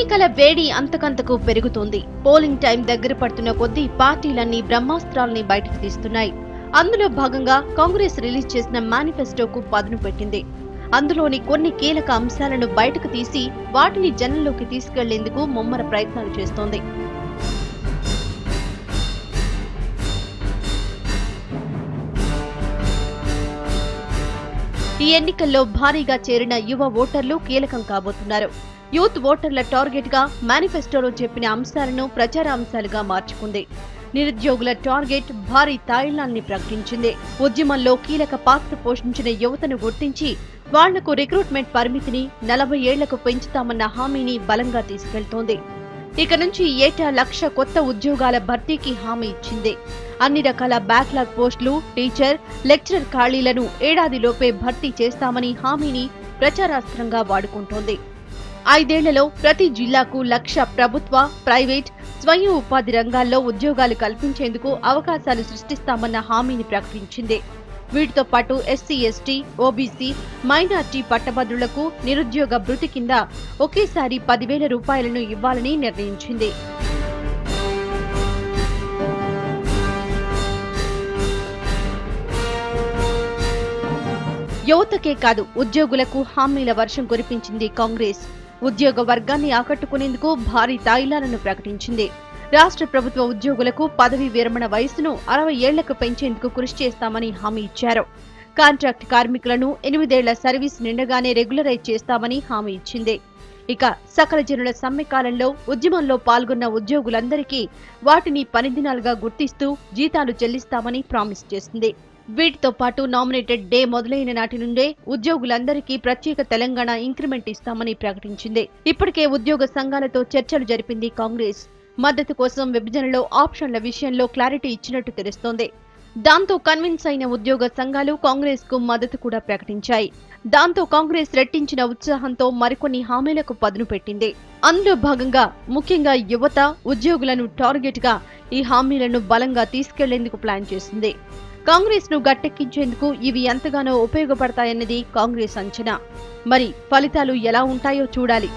ఎన్నికల వేడి అంతకంతకు పెరుగుతోంది. పోలింగ్ టైం దగ్గర పడుతున్న కొద్దీ పార్టీలన్నీ బ్రహ్మాస్త్రాల్ని బయటకు తీస్తున్నాయి. అందులో భాగంగా కాంగ్రెస్ రిలీజ్ చేసిన మేనిఫెస్టోకు పదును పెట్టింది. అందులోని కొన్ని కీలక అంశాలను బయటకు తీసి వాటిని జనంలోకి తీసుకెళ్లేందుకు ముమ్మర ప్రయత్నాలు చేస్తోంది. ఈ ఎన్నికల్లో భారీగా చేరిన యువ ఓటర్లు కీలకం కాబోతున్నారు. యూత్ ఓటర్ల టార్గెట్ గా మేనిఫెస్టోలో చెప్పిన అంశాలను ప్రచార అంశాలుగా మార్చుకుంది. నిరుద్యోగుల టార్గెట్ భారీ తాయిలాన్ని ప్రకటించింది. ఉద్యమంలో కీలక పాత్ర పోషించిన యువతను గుర్తించి వాళ్లకు రిక్రూట్మెంట్ పరిమితిని 40 ఏళ్లకు పెంచుతామన్న హామీని బలంగా తీసుకెళ్తోంది. ఇక నుంచి ఏటా 1,00,000 కొత్త ఉద్యోగాల భర్తీకి హామీ ఇచ్చింది. అన్ని రకాల బ్యాక్లాగ్ పోస్టులు, టీచర్, లెక్చరర్ ఖాళీలను ఏడాదిలోపే భర్తీ చేస్తామని హామీని ప్రచారాస్త్రంగా వాడుకుంటోంది. 5 ఏళ్లలో ప్రతి జిల్లాకు 1,00,000 ప్రభుత్వ, ప్రైవేట్, స్వయం ఉపాధి రంగాల్లో ఉద్యోగాలు కల్పించేందుకు అవకాశాలు సృష్టిస్తామన్న హామీని ప్రకటించింది. వీటితో పాటు ఎస్సీ, ఎస్టీ, ఓబీసీ, మైనార్టీ పట్టభద్రులకు నిరుద్యోగ భృతి కింద ఒకేసారి 10,000 రూపాయలను ఇవ్వాలని నిర్ణయించింది. యువతకే కాదు ఉద్యోగులకు హామీల వర్షం కురిపించింది కాంగ్రెస్. ఉద్యోగ వర్గాన్ని ఆకట్టుకునేందుకు భారీ తాయిలాలను ప్రకటించింది. రాష్ట్ర ప్రభుత్వ ఉద్యోగులకు పదవీ విరమణ వయసును 60 ఏళ్లకు పెంచేందుకు కృషి చేస్తామని హామీ ఇచ్చారు. కాంట్రాక్ట్ కార్మికులను 8 ఏళ్ల సర్వీస్ నిండగానే రెగ్యులరైజ్ చేస్తామని హామీ ఇచ్చింది. ఇక సకల జనుల సమ్మె కాలంలో ఉద్యమంలో పాల్గొన్న ఉద్యోగులందరికీ వాటిని పని దినాలుగా గుర్తిస్తూ జీతాలు చెల్లిస్తామని ప్రామిస్ చేసింది. వీటితో పాటు నామినేటెడ్ డే మొదలైన నాటి నుండే ఉద్యోగులందరికీ ప్రత్యేక తెలంగాణ ఇంక్రిమెంట్ ఇస్తామని ప్రకటించింది. ఇప్పటికే ఉద్యోగ సంఘాలతో చర్చలు జరిపింది కాంగ్రెస్. మద్దతు కోసం విభజనలో ఆప్షన్ల విషయంలో క్లారిటీ ఇచ్చినట్టు తెలుస్తోంది. దాంతో కన్విన్స్ అయిన ఉద్యోగ సంఘాలు కాంగ్రెస్ కు మద్దతు కూడా ప్రకటించాయి. దాంతో కాంగ్రెస్ రెట్టించిన ఉత్సాహంతో మరికొన్ని హామీలకు పదును పెట్టింది. అందులో భాగంగా ముఖ్యంగా యువత, ఉద్యోగులను టార్గెట్ గా ఈ హామీలను బలంగా తీసుకెళ్లేందుకు ప్లాన్ చేసింది. కాంగ్రెస్ ను గట్టెక్కించేందుకు ఇవి ఎంతగానో ఉపయోగపడతాయన్నది కాంగ్రెస్ అంచనా. మరి ఫలితాలు ఎలా ఉంటాయో చూడాలి.